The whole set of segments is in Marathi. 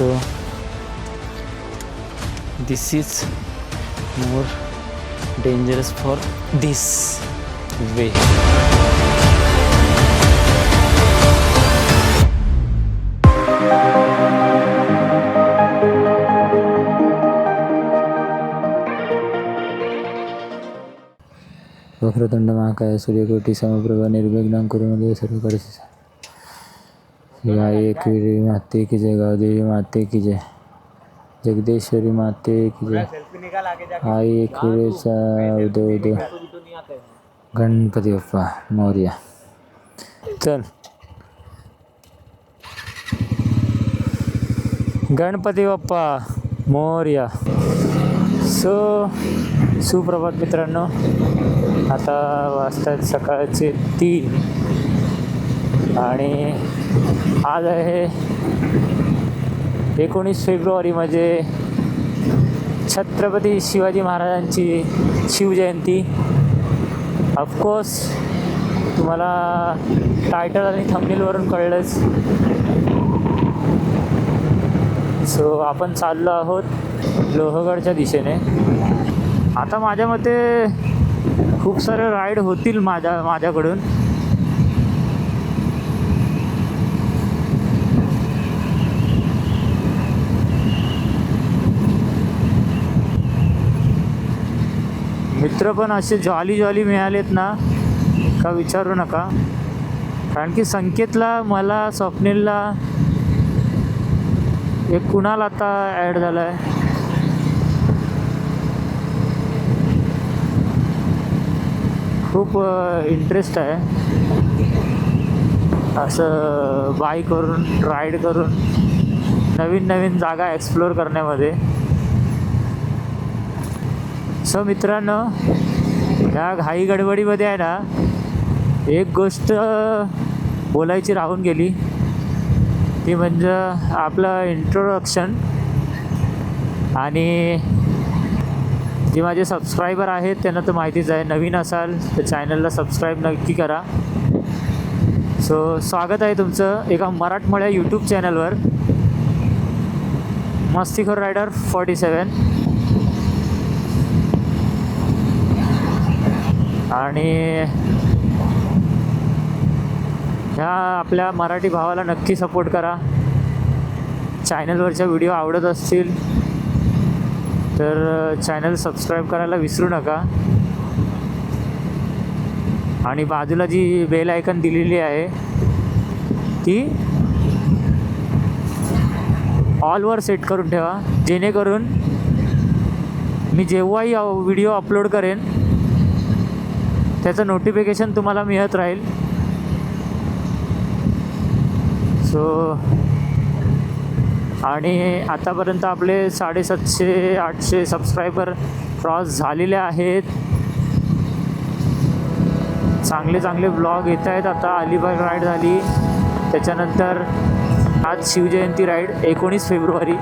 So this is more dangerous for this way. Vakratunda महाकाय सूर्यकोटी समप्रभा निर्विघ्नं कुरु मे सर्व कार्याणि गाय एकविरी माते की जय, गावदेवी माते की जय, जगदेश्वरी माते की जय, आई एकविरेचा उदय उदय, गणपती बाप्पा मोरया. चल गणपती बाप्पा मोरया. सुप्रभात मित्रांनो, आता वाजतात सकाळचे 3 आणि आज आहे 19 फेब्रुवारी, म्हणजे छत्रपती शिवाजी महाराजांची शिवजयंती. ऑफकोर्स तुम्हाला टायटल आणि थंबनेलवरून कळलंच. सो आपण चाललो आहोत लोहगडच्या दिशेने. आता माझ्या मते खूप सारे राईड होतील माझ्याकडून. मित्र पण असे जॉली मिळालेत ना का विचारू नका. कारण की संकेतला, मला, स्वप्नीलला, एक कुणाल आता ॲड झाला आहे. खूप इंटरेस्ट आहे असं बाईकवरून राईड करून नवीन जागा एक्सप्लोअर करण्यामध्ये. सो मित्रांनो, ह्या घाई गडबडीमध्ये आहे ना, एक गोष्ट बोलायची राहून गेली, ती म्हणजे आपलं इंट्रोडक्शन. आणि जे माझे सबस्क्रायबर आहेत त्यांना तर माहितीच आहे, नवीन असाल तर चॅनलला सबस्क्राईब नक्की करा. सो स्वागत आहे तुमचं एका मराठमोळ्या यूट्यूब चॅनलवर, मस्तीखोर रायडर 47. आणि ह्या आपल्या मराठी भावाला नक्की सपोर्ट करा. चॅनलवरच्या व्हिडिओ आवडत असतील तर चॅनल सबस्क्राईब करायला विसरू नका. आणि बाजूला जी बेल आयकन दिलेली आहे ती ऑलवर सेट करून ठेवा, जेणेकरून मी जेव्हाही व्हिडिओ अपलोड करेन त्याचं नोटिफिकेशन तुम्हाला मिळत राहील. सो आणि आतापर्यंत आपले 750-800 सबस्क्रायबर क्रॉस झालेले आहेत. चांगले ब्लॉग येत आहेत. आता अलिबाग राईड झाली, त्याच्यानंतर आज शिवजयंती राईड 19 फेब्रुवारी.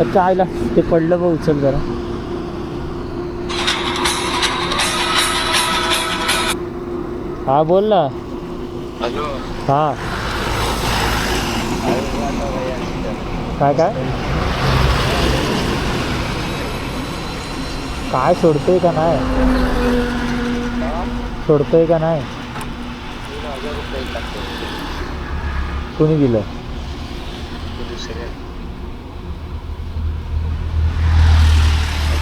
अच्छा आयला ते पडलं बघ, उचल जरा. हा बोल ना. हा काय काय काय सोडतोय का नाही, सोडतोय का नाही? कोणी दिलं?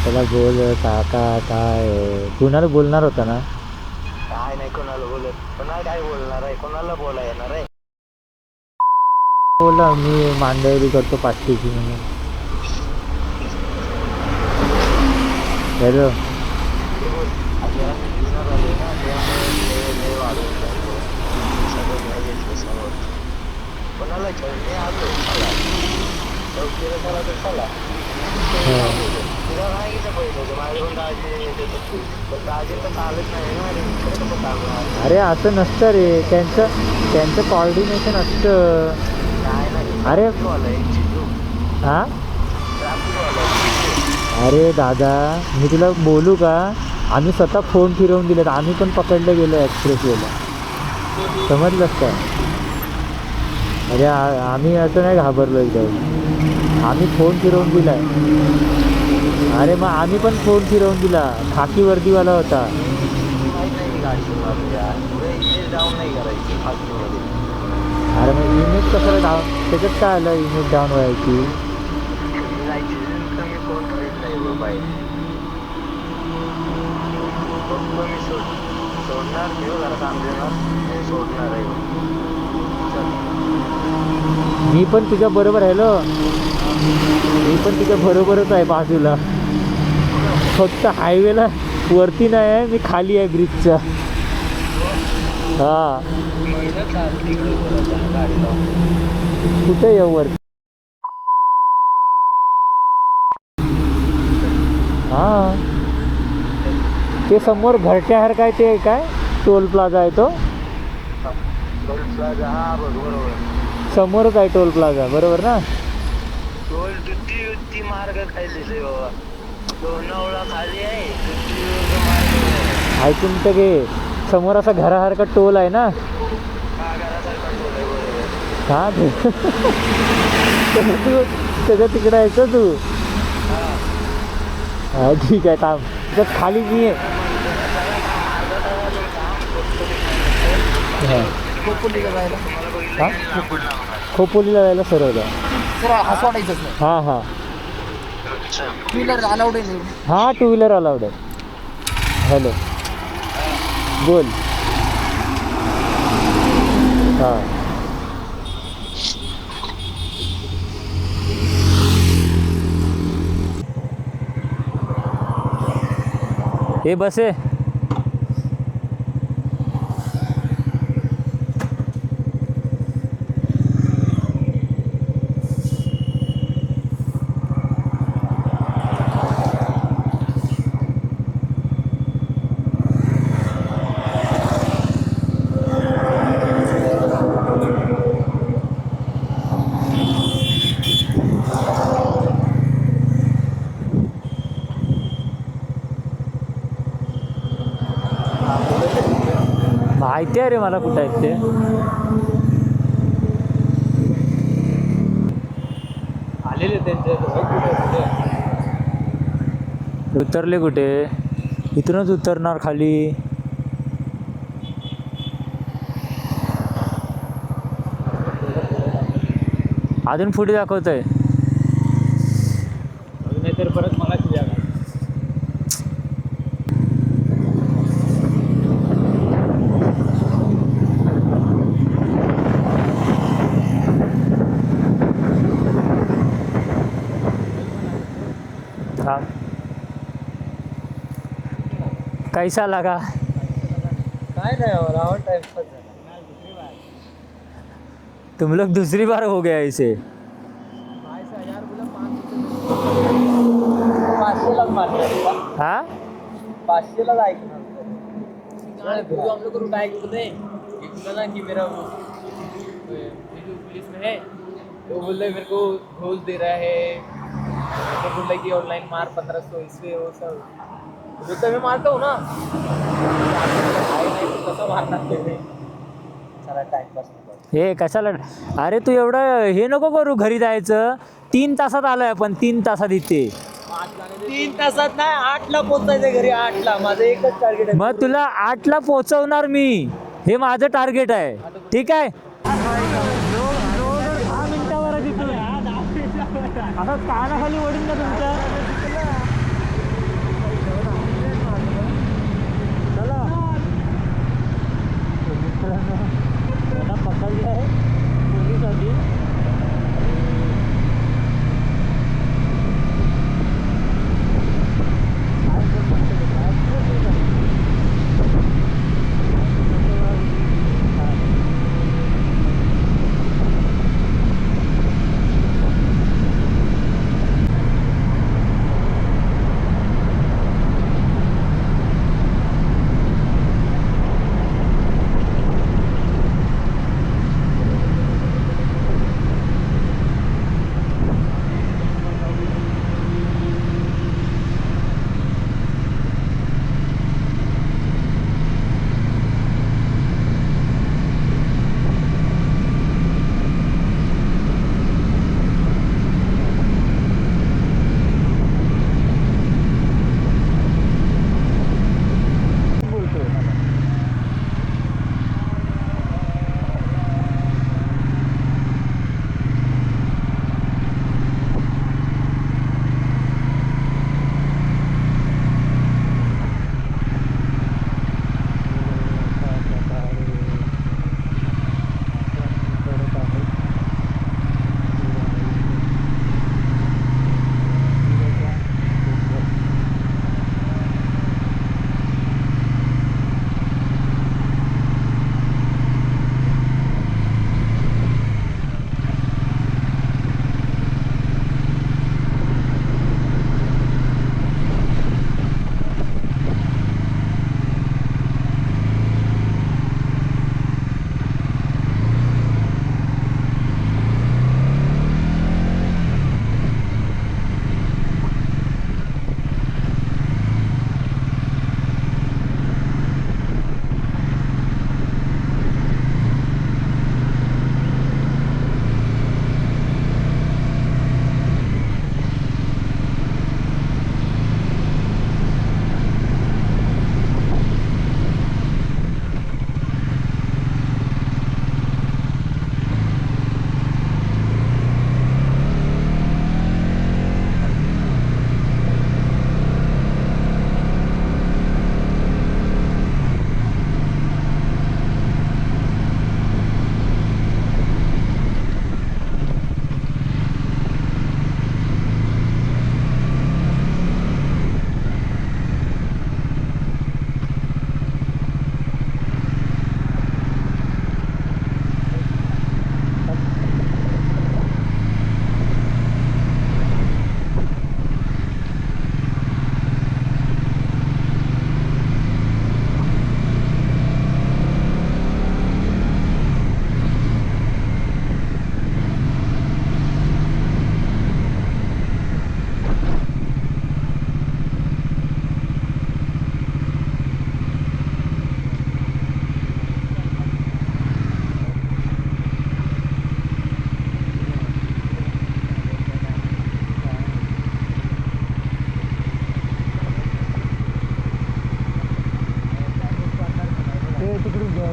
त्याला बोल काका काय कुणाला बोलणार होता ना? काय नाही कोणाला बोलत, कोणाला काय बोलणार आहे, कोणाला बोला येणार आहे. बोला मी मांडवली करतो 500ची म्हणून. हॅलो कोणाला खेळणे आलो चौकीला चला तर चला. तुला माहितीच पहिलं माझ्याकडून दाजी तर चालत नाही ना. अरे असं नसतं रे, त्यांचं कॉर्डिनेशन असतं. अरे हा अरे दादा मी तुला बोलू का, आम्ही स्वतः फोन फिरवून दिलेत, आम्ही पण पकडलं गेलो एक्सप्रेसवेला, समजलंस का? अरे आम्ही असं नाही घाबरलो एकदम, आम्ही फोन फिरवून दिलाय. अरे मग आम्ही पण फोन फिरवून दिला, खाकी वर्दीवाला होता. अरे मग इमेज कसं डाऊन, त्याच्यात काय आलं इमेज डाऊन व्हायची? सोडणार घेऊ जरा काम देणार सोडणार आहे. मी पण तुझ्या बरोबर, हॅलो मी पण तुझ्या बरोबरच आहे बाजूला, फक्त हायवेला वरती नाही आहे, मी खाली आहे ब्रिजच्या. हा कुठे येऊ वरती? हा ते समोर घरट्या हर काय ते काय टोल प्लाझा आहे तो समोरच आहे, टोल प्लाझा बरोबर ना? टोल ती मार्ग खाली बाबा, लोणावळा खाली आहे, ऐकून तर घे, समोर असा घरासारखा टोल आहे ना? हा सगळं तिकडं आहे का तू? हा ठीक आहे थांब, त्याच्यात खाली मी आहे. खोपोलीला जायला सरळ जा. हां हां टू व्हीलर अलाउड आहे. हां टू व्हीलर अलाउड आहे. हॅलो बोल. हां हे बस आहे. माहिती आहे रे मला कुठं आहेत ते. आलेले त्यांचे उतरले कुठे? इथूनच उतरणार खाली. अजून पुढे दाखवत आहे. नाहीतर परत मला हाँ कैसा लगा? काय नाही और टाइम पास झाला. तुम लोग दूसरी बार हो गया इसे. 500 मारले हाँ 500 ऐकणार. हम लोग रूट आएगा बोलते ना कि मेरा वो पुलिस में है, तो बोल रहे मेरे को घूस दे रहा है, तो बोला कि ऑनलाइन मार 1500 इससे वो सब जो तो मैं मारता हूँ ना भाई नाही तो कसं मारणार ते मी चला टाइमपास हे कशाला अरे तू एवढं हे नको करू घरी जायचं 3 तासात आलोय आपण 3 तासात इथे 3 तासात नाही 8ला पोहोचायचं घरी 8ला माझं एकच टार्गेट आहे मग तुला 8ला पोहोचवणार मी हे माझं टार्गेट आहे ठीक आहे 10 मिनिटावर असं कानाखाली ओढीन ना तुमच्या चला मित्रांनो पकडले आहे पोलीसाठी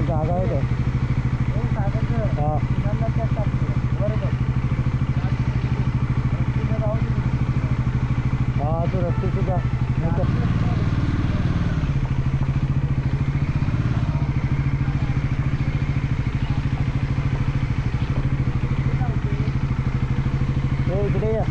जागा आहे हा तो रस्ते सुद्धा इकडे या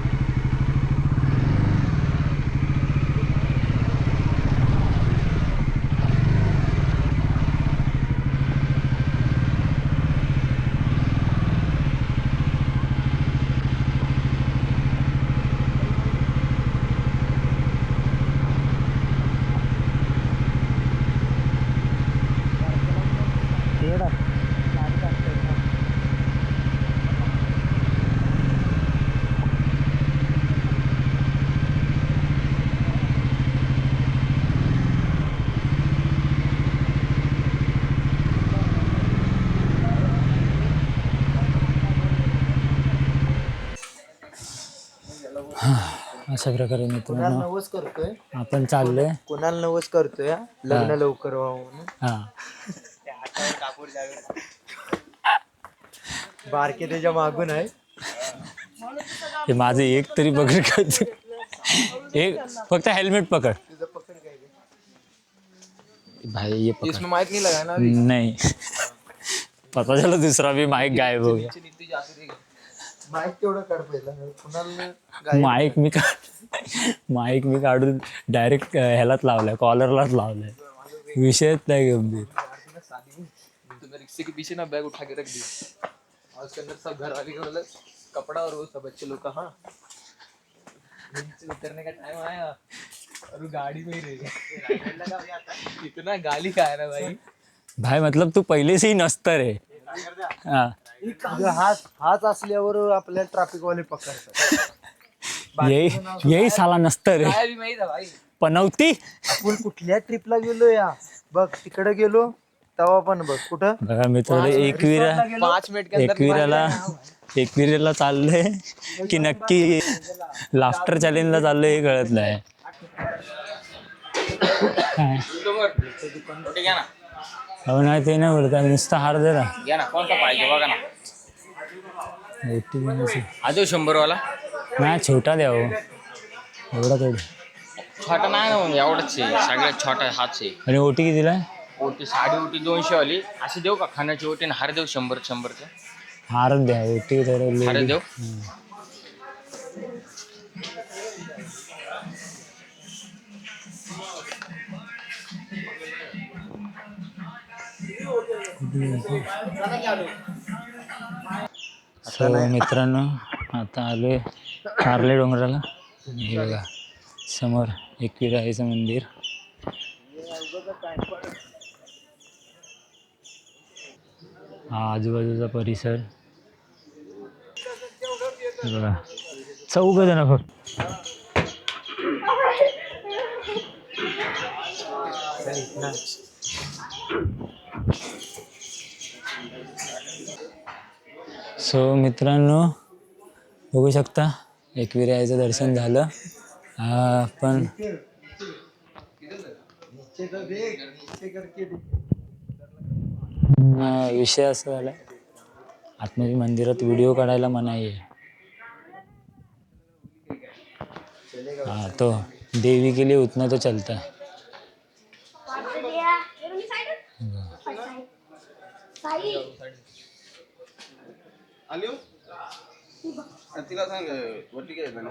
अशा प्रकारे कोणाला मित्रांनो नवस करतोय, आपण चाललोय. कोणाला नवस करतोय हा? लग्न लवकर व्हावं म्हणून. हा बारके त्याच्या मागून आहे. हे माझं एक तरी पकड काय एक फक्त हेल्मेट पकड तुझं पकड काय रे? भाई ये पकड इसमें माइक नहीं लगाना नहीं पता चला दूसरा भी माइक गायब हो गया. माइक तेवढं काढ पहिला, कुणाला माईक मी काढून डायरेक्ट ह्यालाच लावलाय, कॉलरलाच लावलाय. विषयच नाही गंभीर. तुम्हें रिक्शे के पीछे ना बैग उठा के रख दी और उसके अंदर सब घर वाले के मतलब कपड़ा और वो सब बच्चे लोग का. हाँ, नीचे उतरने का टाइम आया और वो गाड़ी में ही रह गया. इतना गाली खाया ना भाई. भाई मतलब तू पहिले से ही नसतं रे. हा हाच असल्यावर आपल्याला ट्रॅफिक वाले पकडतात. यही साला नसतं रे. काय बी माहित आहे भाई. पनवती आपण कुठल्या ट्रिपला गेलो या बघ, तिकडे गेलो तेव्हा पण बघ कुठं बघा मित्र एकविरा 5 मिनिट के अंदर एकविरेला चाललंय की नक्की लाफ्टर चॅलेंजला चाललंय हे कळत नाही. हो नाही ते नाही बोलत नुसतं हार दे ना. घ्या ना, कोणता पाहिजे बघा ना. नाही आजो 100 वाला छोटा द्या हो एवढा थोडी. छोटा नाही ना मग, एवढंच आहे सगळ्यात छोटा हाच आहे. आणि ओटी कितीला आहे? ओटी साडी ओटी 200 वाली अशी देऊ का? खाण्याची ओटी आणि हार देऊ 100 हारच द्या ओटी थोडं हार देऊ. सो मित्रांनो आता आलोय कारले डोंगराला. हे बघा समोर एकविराईचं मंदिर. हा आजूबाजूचा परिसर हे बघा. 4 जण फक्त. सो मित्रांनो बघू शकता एकविराईचं दर्शन झालं. पण विषय असा झाला आतमध्ये मंदिरात व्हिडिओ काढायला मनाई आहे. हाँ तो देवी के लिए उतना तो चलता है. तिला सांग वरती काय झालं.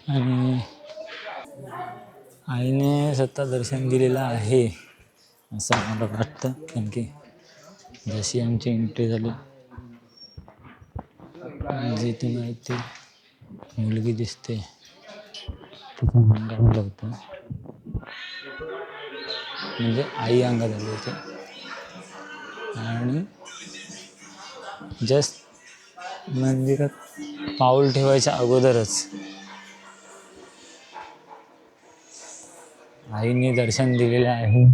आणि आईने स्वतः दर्शन दिलेलं आहे असं मला वाटतं. कारण की जशी आमची एंट्री झाली जिथे माहिती मुलगी दिसते तिचं अंगावर होतं म्हणजे आई अंगात आली होती. आणि जस्ट मंदिरात पाऊल ठेवायच्या अगोदरच आईने दर्शन दिलेलं आहे.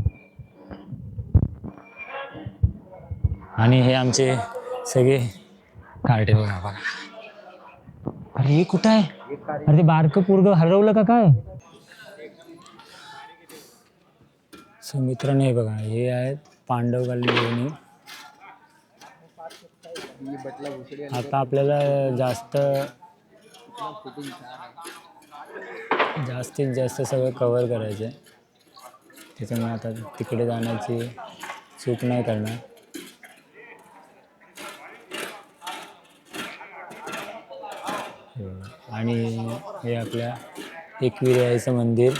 आणि हे आमचे सगळे कार्टे बघा बघा. अरे हे कुठं आहे? अरे ते बारकं पोरगं हरवलं का काय? सो मित्रांनो हे बघा हे आहेत पांडवकालीन लेणी. आता आपल्याला जास्तीत जास्त सगळं कव्हर करायचं आहे. त्याच्यामुळे आता तिकडे जाण्याची चूक नाही करणार. आणि हे आपल्या एकविराईचं मंदिर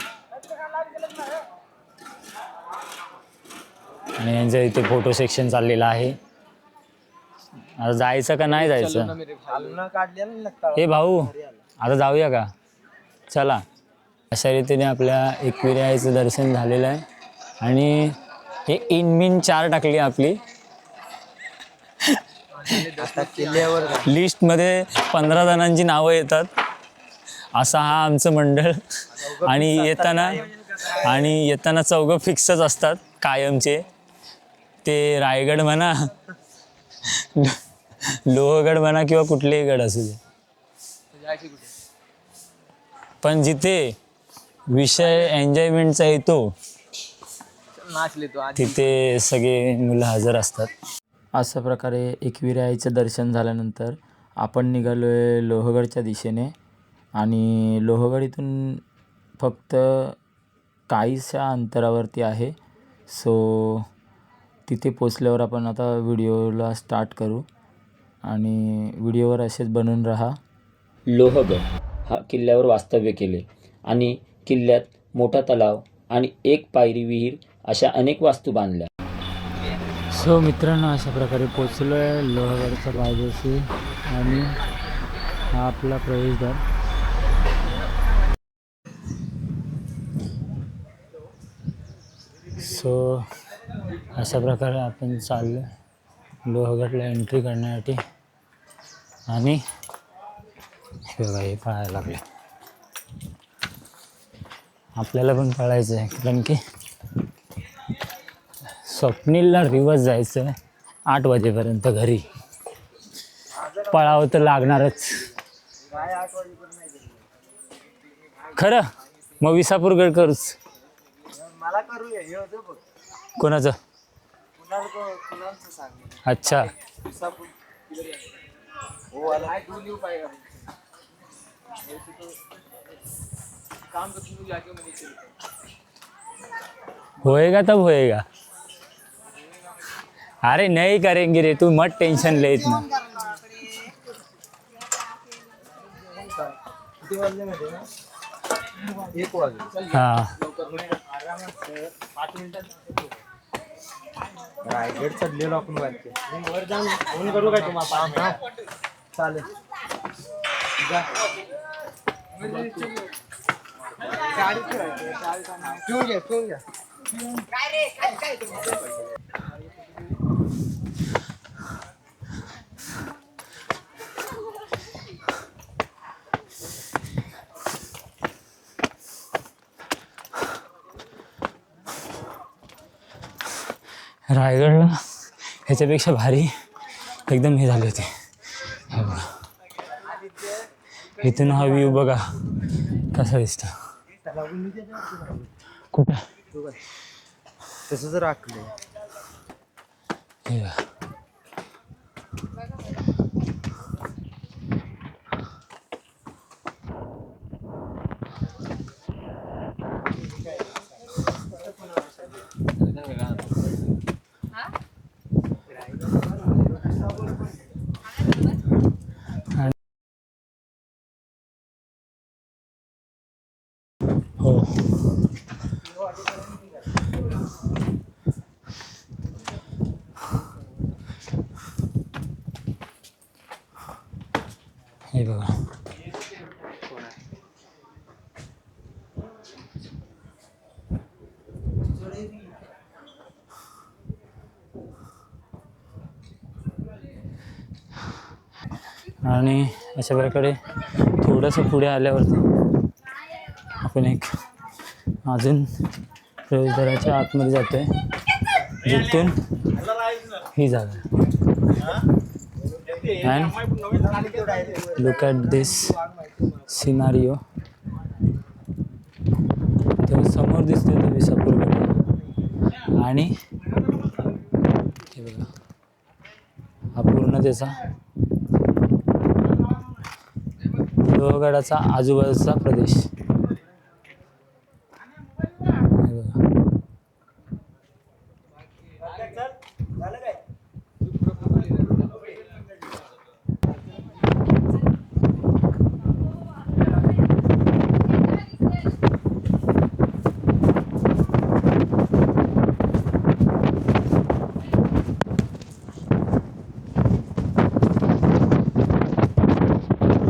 आणि यांचं इथे फोटो सेक्शन चाललेलं आहे. आता जायचं का नाही जायचं? हे भाऊ आता जाऊया का? चला. अशा रीतीने आपल्या एकविराईचं दर्शन झालेलं आहे. आणि हे इनमिन 4 टाकली आपली लिस्टमध्ये 15 जणांची नावं येतात. असा हा आमचं मंडळ. आणि येताना 4 फिक्सच असतात कायमचे. ते रायगड म्हणा, लोहगड म्हणा किंवा कुठलेही गड असू दे, जायचे कुठे? पण जिथे विषय एन्जॉयमेंटचा येतो नाच लेतो आज. तिथे सगळे मुलं हजर असतात. अशा प्रकारे एकविराईचं दर्शन झाल्यानंतर आपण निघालो आहे लोहगडच्या दिशेने. आणि लोहगड इथून फक्त काहीशा अंतरावरती आहे. सो तिथे पोचल्यावर आपण आता व्हिडिओला स्टार्ट करू आणि व्हिडिओवर असेच बनून राहा. लोहगड हा किल्ल्यावर वास्तव्य केले आणि किल्ल्यात मोठा तलाव आणि एक पायरी विहीर अशा अनेक वास्तू बांधल्या. सो मित्रांनो, अशा प्रकारे पोचलो आहे लोहगडच्या पायथ्याशी आणि हा आपला प्रवेशद्वार. सो अशा प्रकारे आपण चाललो लोहगडला एंट्री करण्यासाठी. आणि हे बघा, हे पळायला लागले. आपल्याला पण पळायचं आहे, कारण की स्वप्नीलला रिवर्स जायचं आहे 8 वाजेपर्यंत घरी. पळावं तर लागणारच खरं. मग विसापूरगड करूच. मला करूया हे होतं बघ. कोणाचं? कुणाचं सांग. अच्छा, हो आला तू लिहू पाहिजे काम कर तू जाके मुझे. होएगा तब होएगा. अरे नहीं करेंगे रे, तू मत टेंशन ले इतना. किती वाजले माहिती ना? 1 वाजले. हां, रायगड चढलेलो आपण वरती. वर जाऊन फोन करू काय तुम्हाला? चालेल. गाडी ठेवून घ्या. रायगडला ह्याच्यापेक्षा भारी एकदम हे झाले होते. हे बघा, इथून हा व्ह्यू बघा कसा दिसतो. कुठं तसंच राखलं. हे बघा. हो, हे बघा. आणि अशा प्रकारे थोडंसं पुढे आल्यावरती आपण एक अजून प्रवेशद्वाराच्या आतमध्ये जातो आहे, जिथून ही जागा. And look at this scenario. तर समोर दिसते तो विसापूरगड आणि हे बघा हा पूर्ण त्याचा लोहगडाचा आजूबाजूचा प्रदेश.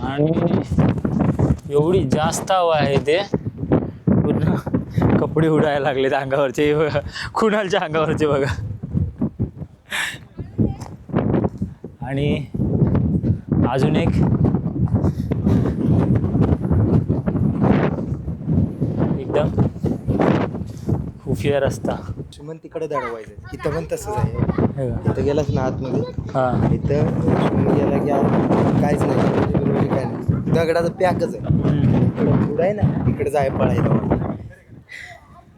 आणि एवढी जास्त हवा आहे ते पूर्ण कपडे उडायला लागलेत अंगावरचे. बघा, कुणालच्या अंगावरचे बघा. आणि अजून एक एकदम खूप मुख्य रस्ता. लक्ष्मण तिकडे दडवायचं. इथं पण तसंच आहे. हे बघा. इथं गेलास ना आतमध्ये, हां. इथं लक्ष्मण गेला की आत काहीच नाही, काय नाही, दगडाचं पॅकच आहे. इकडं पुढं आहे ना, इकडे जाय पळायला.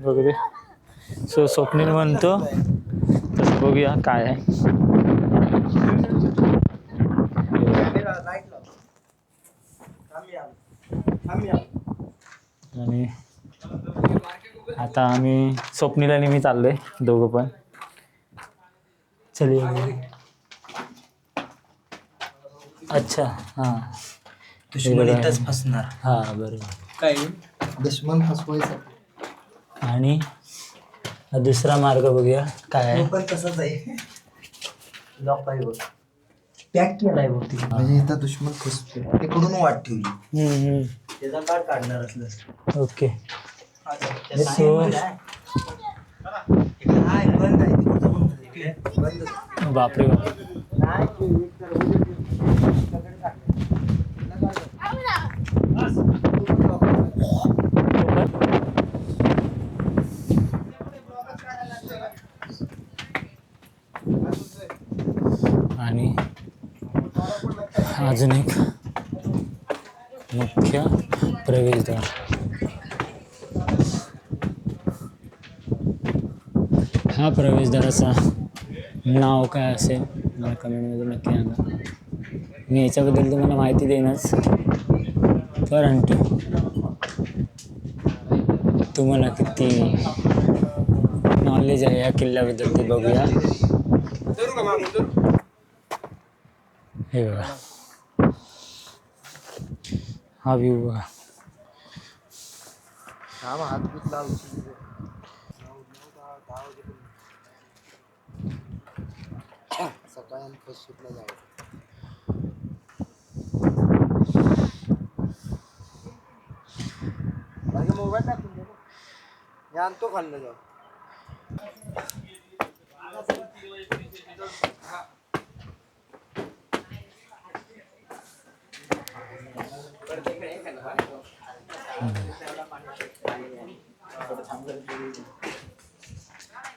बघू दे. सो स्वप्नील म्हणतो तसं बघूया काय आहे. आणि आता आम्ही स्वप्नील आणि मी चाललोय दोघं पण. चलिए. अच्छा हां दुश्मन इथंच फसणार. हां बरोबर. काय दुश्मन फसवायचं. आणि दुसरा मार्ग बघूया काय आहे. पण तसंच आहे. लॉक आहे बघ, पॅक केलाय बघ तिकडे. म्हणजे इथं दुश्मन फसतो, तिकडून वाट ठेवली. त्याचा काढ काढणार असलं. ओके. सो बंद आहे बंद. बापरे बाप. आणि अजून एक मुख्य प्रवेशद्वार. हा प्रवेशद्वाराचा नाव काय असेल मला कमेंटमध्ये नक्की सांगा. मी याच्याबद्दल तुम्हाला माहिती देईनच, परंतु तुम्हाला किती नॉलेज आहे या किल्ल्याबद्दल ते बघूया. हे बघा, हा व्ह्यू बघा. सकाळी फर्स्ट शिपला जायचं. मोबाईल टाकून दे, मी आणतो खाल्लं जाऊ.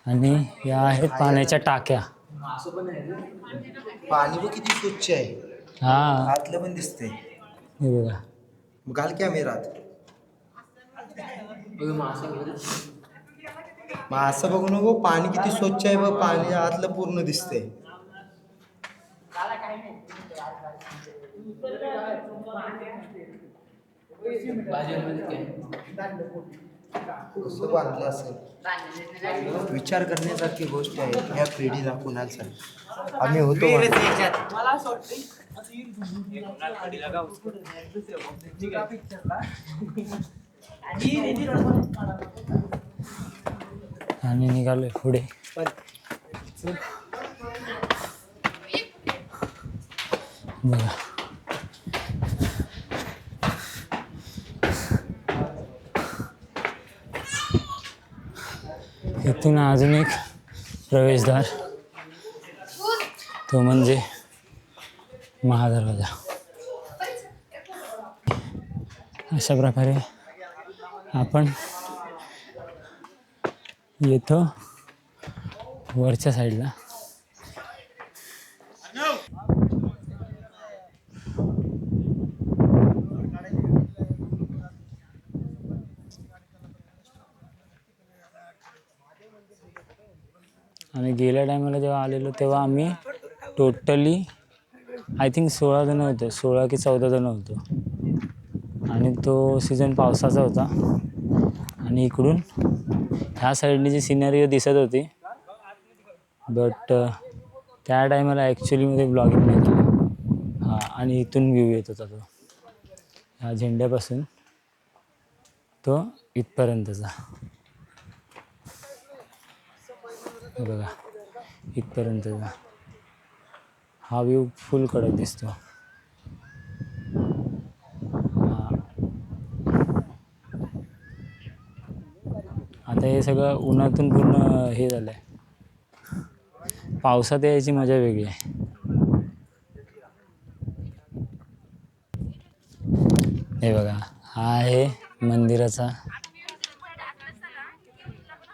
आणि या आहेत पाण्याच्या टाक्या. पाणी बघ किती स्वच्छ आहे. हा आतलं पण दिसतंय. हे बघा. घाल कॅमेरात. मासं बघू नको, पाणी किती स्वच्छ आहे बघ. पाणी आतलं पूर्ण दिसतंय. कसं बांधलं असेल, विचार करण्यासारखी गोष्ट आहे. या पिढीला कुणाचा आम्ही होतो. आणि निघालोय पुढे. बघा, इथून अजून एक प्रवेशद्वार, तो म्हणजे महादरवाजा. अशा प्रकारे आपण येतो वरच्या साईडला. आम्ही गेल्या टायमाला जेव्हा आलेलो तेव्हा आम्ही टोटली आय थिंक 16 जण होतो, 16 की 14 जण होतो. आणि तो सीझन पावसाचा होता. आणि इकडून ह्या साईडने जी सिनरी दिसत होती, बट त्या टायमाला ॲक्च्युलीमध्ये ब्लॉगिंग नाही केलं. हां, आणि इथून व्ह्यू येत होता तो ह्या झेंड्यापासून तो इथपर्यंतचा. बघा, इथपर्यंतचा हा व्ह्यू फुल कडक दिसतो. आता हे सगळं उन्हातून पूर्ण हे झालं आहे. पावसात यायची मजा वेगळी आहे. हे बघा, हा आहे मंदिराचा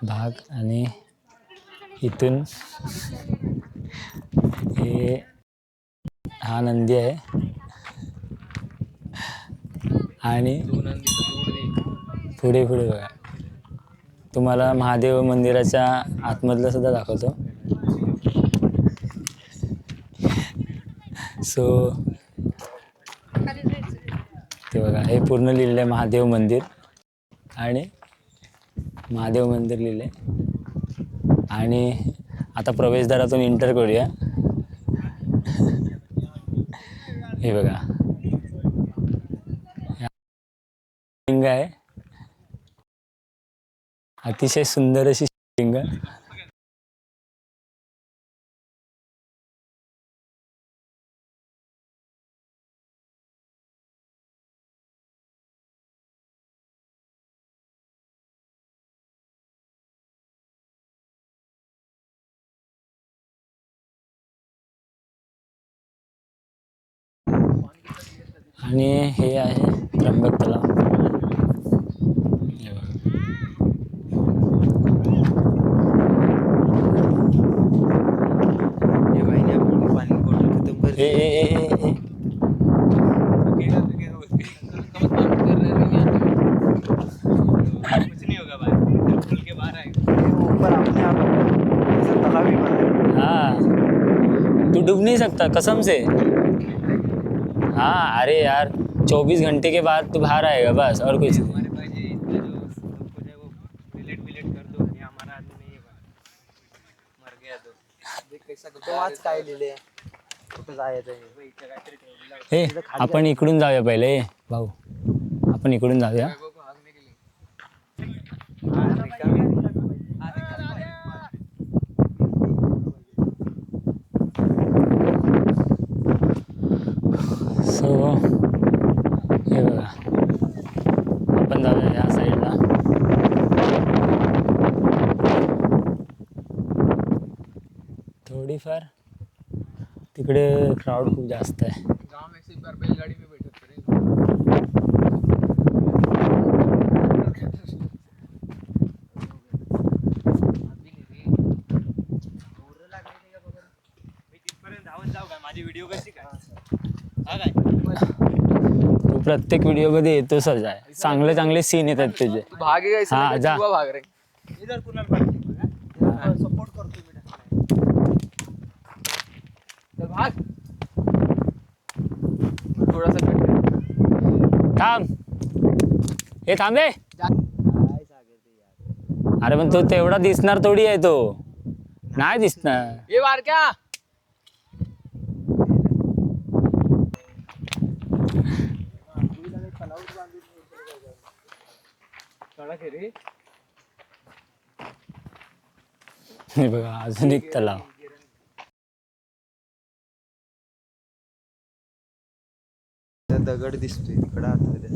भाग आणि इथून हे हा नंदी आहे आणि पुढे पुढे बघा तुम्हाला महादेव मंदिराच्या आतमधलं सुद्धा दाखवतो. सो ते बघा हे पूर्ण लिहिलं आहे महादेव मंदिर आणि महादेव मंदिर लिहिले आणि आता प्रवेशद्वारातून एंटर करूया. हे बघा शिवलिंग आहे, अतिशय सुंदर अशी शिवलिंग. आणि हे आहे त्र्यंबक तलाव. हे बघा. ये भाई ने अपनी पानी की बोतल खत्म कर ए ए ए ए ए. ऊपर अपने आप ऐसा तालाब भी बना है. हाँ तू डूब नहीं सकता कसम से. हाँ अरे यार 24 घंटे के बाद तू बाहर आएगा बस और कुछ नहीं. तो आज काय लिहिले कुठं जायचं हे आपण इकडून जाऊया पहिले भाऊ, आपण इकडून जाऊया. सो हे बघा आपण जाऊया या साईडला. थोडीफार तिकडे क्राऊड खूप जास्त आहे. गाँव में से एक बार बैलगाड़ी में बैठे थे. माझी व्हिडिओ कशी काय तू प्रत्येक व्हिडिओमध्ये येतोच आहे, चांगले चांगले सीन येतात तुझे. भागेगा इसमें हाँ, क्या जा. चूहा भाग रहे इधर कुणाल पाहिजे सपोर्ट करतो मी. चल भाग थोड़ा सा कट थांब हे थांब रे. अरे पण तो तेवढा दिसणार थोडी आहे, तो नाही दिसणार. ये बार क्या सड़क है रे. हे बघा अजून एक तलाव. दगड दिसतोय तिकडं आतमध्ये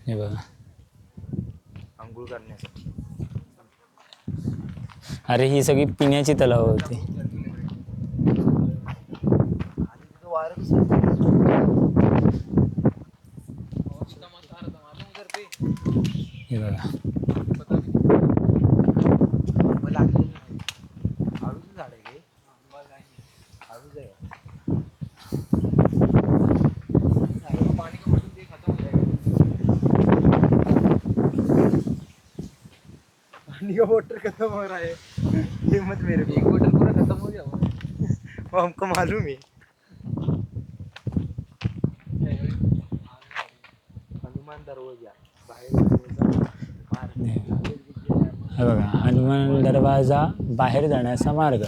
हे बघा आंघोळ करण्यासाठी. अरे ही सगळी पिण्याची तलाव होती. आणि तिथं वारं कसं आहे? हे बघा आंबा लागलेलं नाही. आळूचं झाड आहे हे. आळूच आहे. पानी का बॉटल दे खत्म हो जाएगा. पानी का वाटर खत्म हो रहा है. ये मत मेरे को. एक बोतल पूरा खत्म हो गया वो हमको मालूम है. हनुमान दरवाजा बाहेर मार्ग. हे बघा हनुमान दरवाजा बाहेर जाण्याचा मार्ग.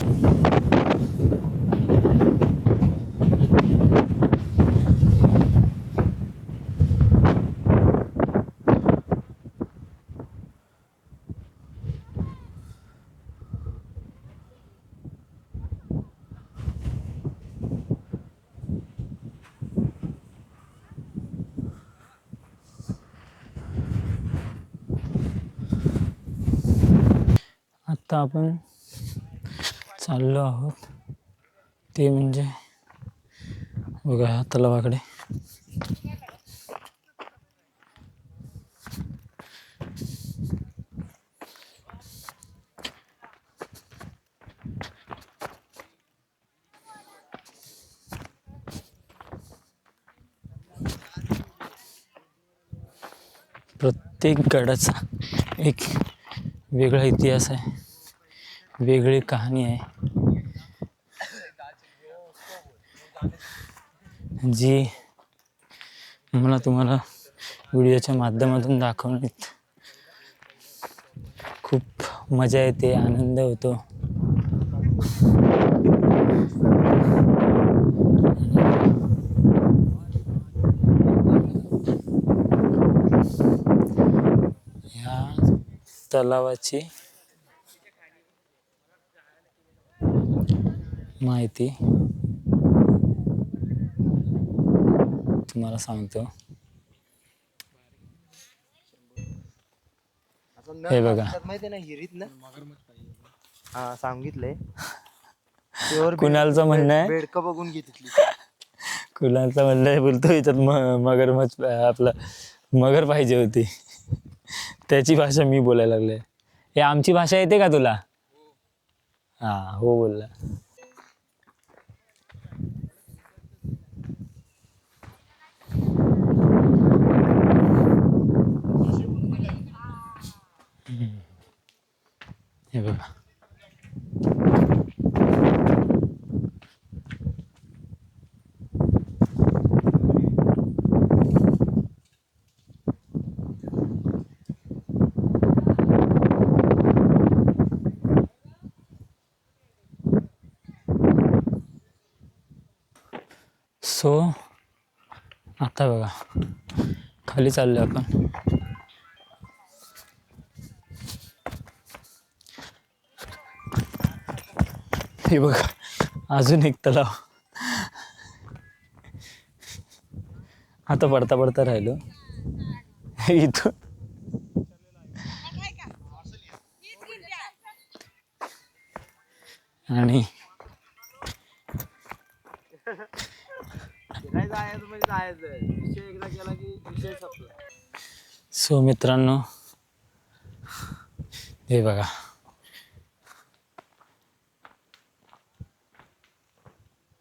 आता आपण चाललो आहोत ते म्हणजे बघा ह्या तलावाकडे. प्रत्येक गडाचा एक वेगळा इतिहास आहे, वेगळी कहाणी आहे, जी मला तुम्हाला व्हिडिओच्या माध्यमातून दाखवण्यात खूप मजा येते, आनंद होतो. ह्या तलावाची माहिती तुम्हाला सांगतो. हे बघा, माहिती ना हिरीत ना हा सांगितलंय. कुणालचं म्हणणं आहे, बेडकं बघून घे तिथली. कुणालचं म्हणणं आहे, बोलतो याच्यात मगरमच्छ आपलं मगर पाहिजे होती. त्याची भाषा मी बोलायला लागले. हे आमची भाषा येते का तुला? हा हो बोलला. हे बघा, सो आता बघा खाली चाललोय आपण. हे बघा अजून एक तलाव. आता पडता पडता राहिलो इथून. आणि सो मित्रांनो, हे बघा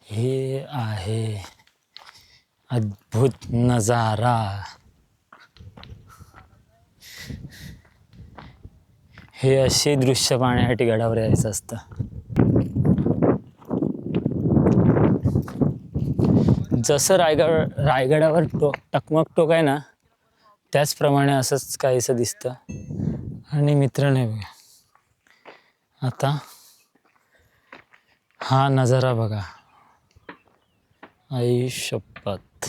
हे आहे अद्भुत नजारा. हे असे दृश्य पाहण्यासाठी गडावर यायचं असतं. जसं रायगडावर टकमक टोक आहे ना, त्याचप्रमाणे असंच काहीसं दिसतं. आणि मित्रांनो बघा, आता हा नजारा बघा. आई शपथ,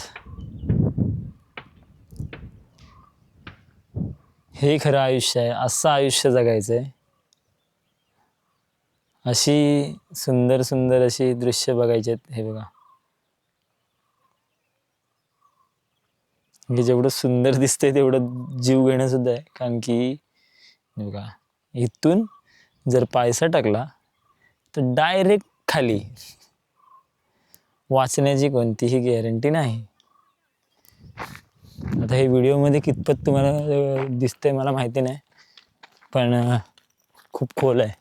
हे खरं आयुष्य आहे. असं आयुष्य जगायचं आहे. अशी सुंदर सुंदर अशी दृश्य बघायची आहेत. हे बघा, म्हणजे जेवढं सुंदर दिसतंय तेवढं जीव घेणं सुद्धा आहे. कारण की बघा, इथून जर पायसा टाकला तर डायरेक्ट खाली, वाचण्याची कोणतीही गॅरंटी नाही. आता हे व्हिडिओमध्ये कितपत तुम्हाला दिसतंय मला माहिती नाही, पण खूप खोल आहे.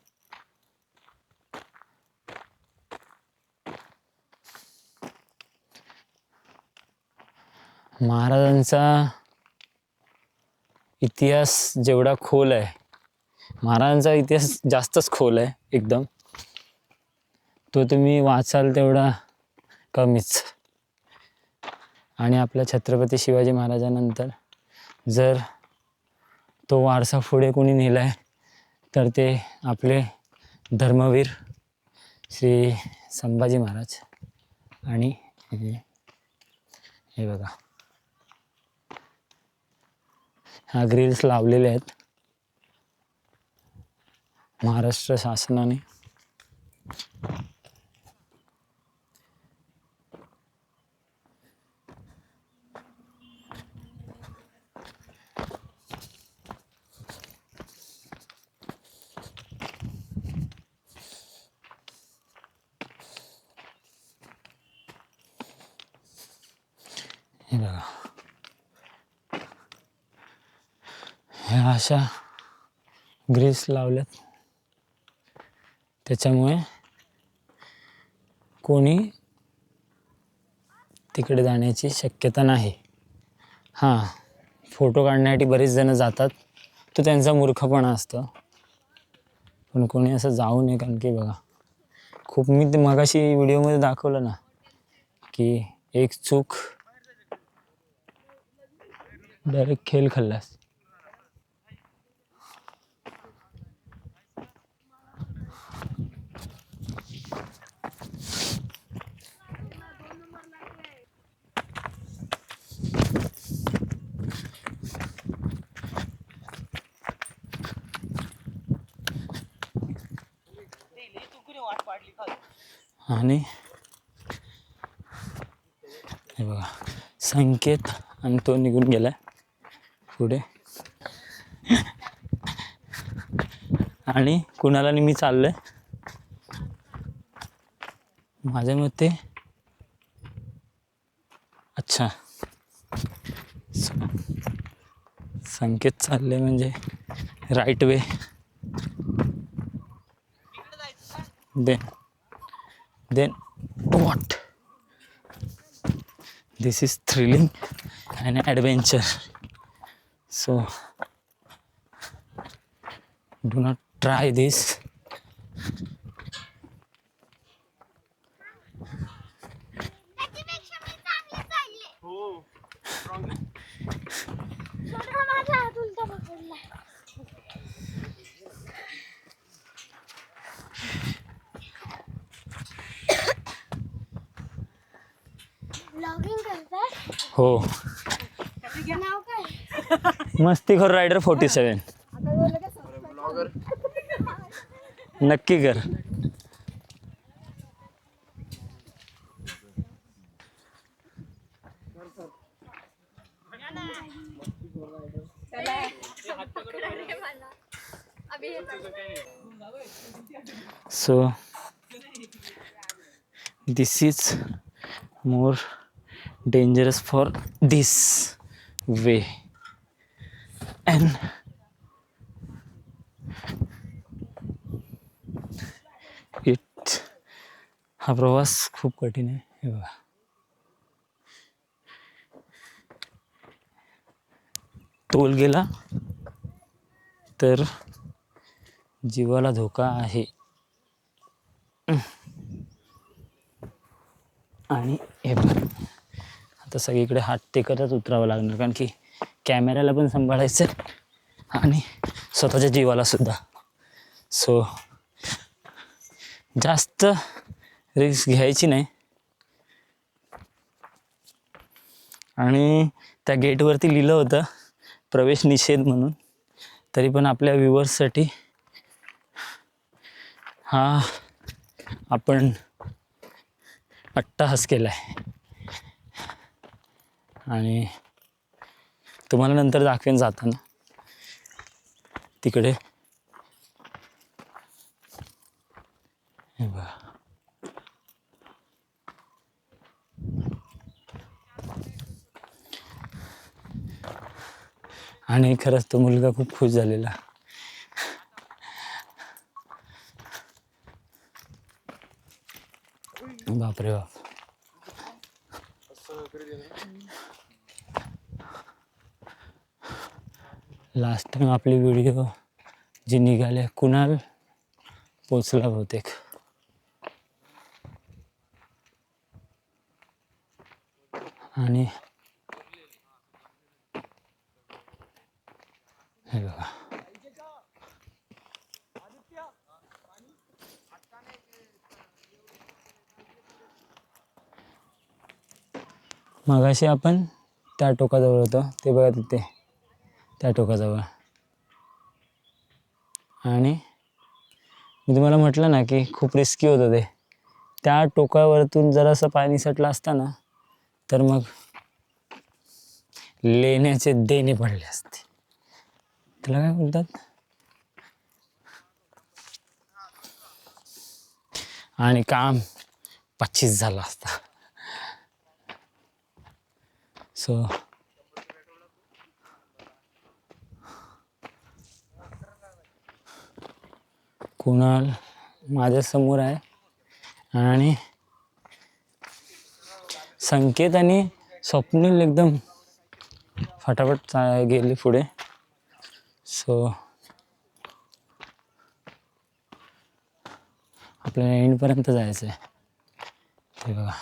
महाराजांचा इतिहास जेवढा खोल आहे, महाराजांचा इतिहास जास्तच खोल आहे एकदम. तो तुम्ही वाचाल तेवढा कमीच. आणि आपल्या छत्रपती शिवाजी महाराजांनंतर जर तो वारसा पुढे कोणी नेला आहे तर ते आपले धर्मवीर श्री संभाजी महाराज. आणि हे बघा, ह्या ग्रिल्स लावलेले आहेत महाराष्ट्र शासनाने. हे बघा, ह्या अशा ग्रिल्स लावल्यात. त्याच्यामुळे कोणी तिकडे जाण्याची शक्यता नाही. हां, फोटो काढण्यासाठी बरेच जण जातात, तो त्यांचा मूर्खपणा असतं. पण कोणी असं जाऊ नये, कारण की बघा खूप, मी ते मगाशी व्हिडिओमध्ये दाखवलं ना की एक चूक डायरेक्ट खेळ खाल्लास. आणि हे बघा संकेत आणि तो निघून गेलाय पुढे, आणि कुणाला आणि मी चाललोय. माझ्या मते अच्छा संकेत चालले म्हणजे right way. Then what? This is thrilling and adventure. So do not try this. Blogging करताय? हो, नाव काय? मस्तीखोर रायडर 47. नक्की कर. So this is more dangerous for this way, and हा प्रवास खूप कठीण आहे. हे बघा तोल गेला तर जीवाला धोका आहे. आणि हे बघा आता सगळीकडे हात टेकतच उतरावं लागणार, कारण की कॅमेऱ्याला पण सांभाळायचं आणि स्वतःच्या जीवाला सुद्धा. सो जास्त रिस्क घ्यायची नाही. आणि त्या गेटवरती लिहिलं होतं प्रवेश निषेध म्हणून, तरी पण आपल्या व्ह्युअर्ससाठी हा आपण अट्टहास केला आहे. आणि तुम्हाला नंतर दाखवेन जाताना तिकडे. हे बघा आणि खरंच तो मुलगा खूप खुश झालेला. बापरे बाप. लास्ट टाइम आपली व्हिडिओ जी निघाले, कुणाल पोचला बहुतेक. आणि हे बघा मगाशी आपण त्या टोकाजवळ होतो, ते बघा तिथे त्या टोकाजवळ. आणि मी तुम्हाला म्हटलं ना की खूप रिस्की होतं ते. त्या टोकावरतून जरासं पाणी सटलं असताना तर मग लेण्याचे देणे पडले असते. त्याला काय बोलतात, आणि काम 25 झालं असता. सो कुणाल माझ्या समोर आहे आणि संकेत आणि स्वप्नील एकदम फटाफट गेली पुढे. सो आपल्याला एंडपर्यंत जायचं आहे. हे बघा,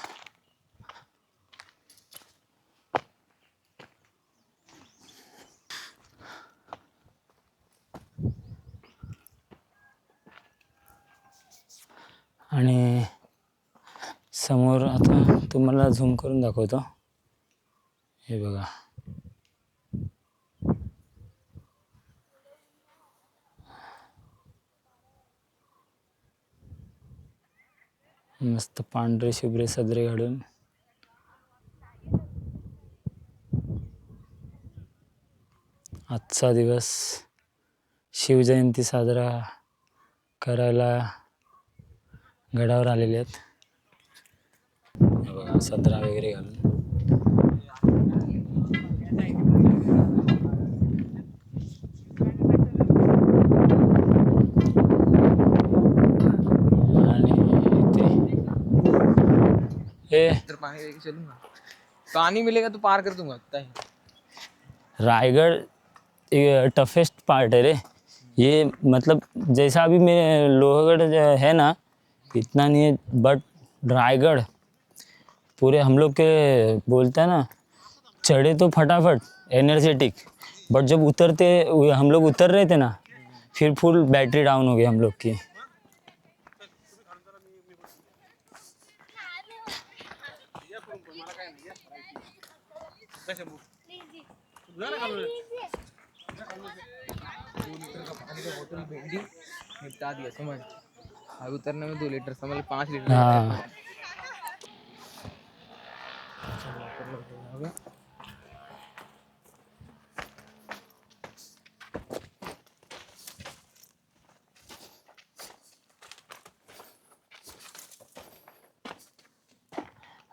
आणि समोर आता तुम्हाला झूम करून दाखवतो. हे बघा, मस्त पांढरे शुभ्रे सदरे घालून आजचा दिवस शिवजयंती साजरा करायला गडावर आलेले आहेत. हे बघा, सदरा वगैरे घालून. आणि इथे इधर पानी लेके चलूंगा, पानी मिलेगा तो पार कर दूंगा इतना ही। रायगढ़ टफेस्ट पार्ट है रे ये, मतलब जैसा अभी मैं लोहगढ़ जो है ना, इतना नहीं है, बट रायगढ़ पूरे हम लोग के बोलते हैं ना, चढ़े तो फटाफट एनर्जेटिक, बट जब उतरते हम लोग उतर रहे थे ना, फिर फुल बैटरी डाउन हो गई हम लोग की. बोतल भेंडी निपटा दिया समझ। अब उतरने में 2 लीटर समझ 5 लीटर। हाँ,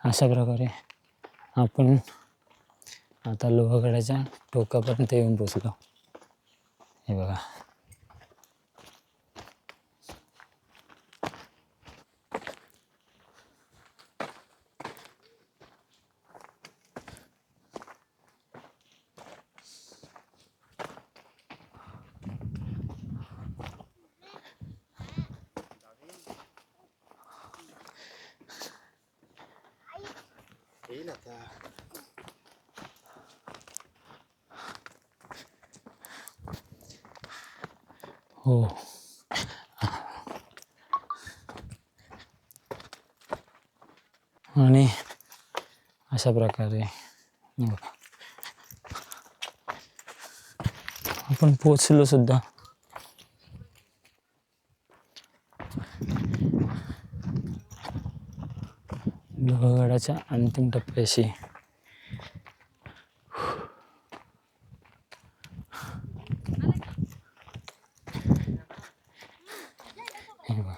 अशा प्रकारे आपण आता लोहगडाच्या टोकापर्यंत येऊन पोचलो. हे बघा, हो, आणि अशा प्रकारे हे बघा, आपण पोचलो सुद्धा. लोहगडाच्या अंतिम टप्प्याशी. हे बघा,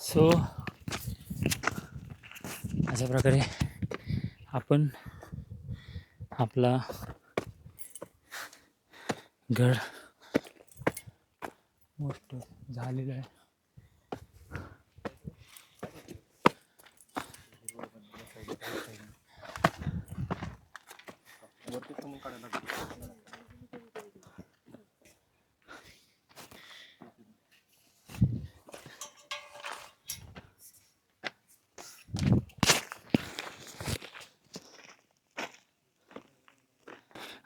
सो अशा प्रकारे आपण आपला गड मोठं झालेलं आहे.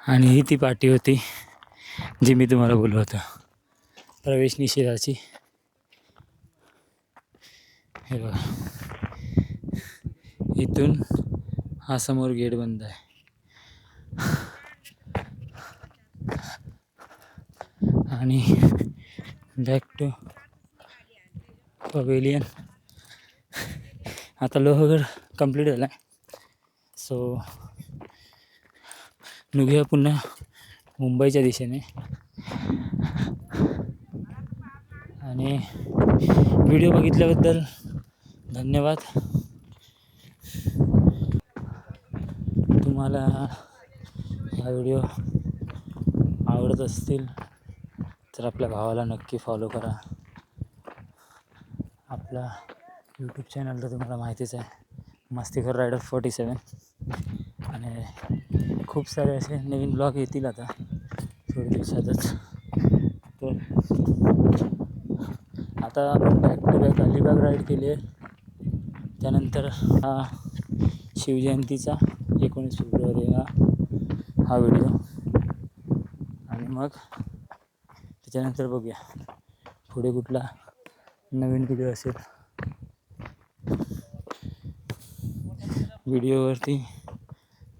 आणि ही ती पाटी होती जी मी तुम्हाला बोललो होतो, प्रवेश निषेधाची. हे बघा, इथून हा समोर गेट बंद आहे. आणि बॅक टू पवेलियन. आता लोहगड कंप्लीट झाला आहे. सो निघूया पुन्हा मुंबईच्या दिशेने. आणि व्हिडिओ बघितल्याबद्दल धन्यवाद. तुम्हाला हा व्हिडिओ आवडत असतील तर आपल्या भावाला नक्की फॉलो करा. आपला यूट्यूब चॅनल तर तुम्हाला माहितीच आहे, मस्तीखोर रायडर 47. आणि खूप सारे असे नवीन ब्लॉग येतील आता थोड्या दिवसातच. तर आता आपण back to back Alibag ride केली आहे. त्यानंतर हा शिवजयंतीचा 19 फेब्रुवारीला हा व्हिडिओ. आणि मग त्याच्यानंतर बघूया पुढे कुठला नवीन व्हिडिओ असेल. व्हिडिओवरती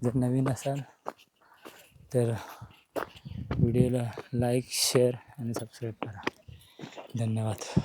जर नवीन असाल तर व्हिडिओला लाईक, शेअर आणि सबस्क्राईब करा. धन्यवाद.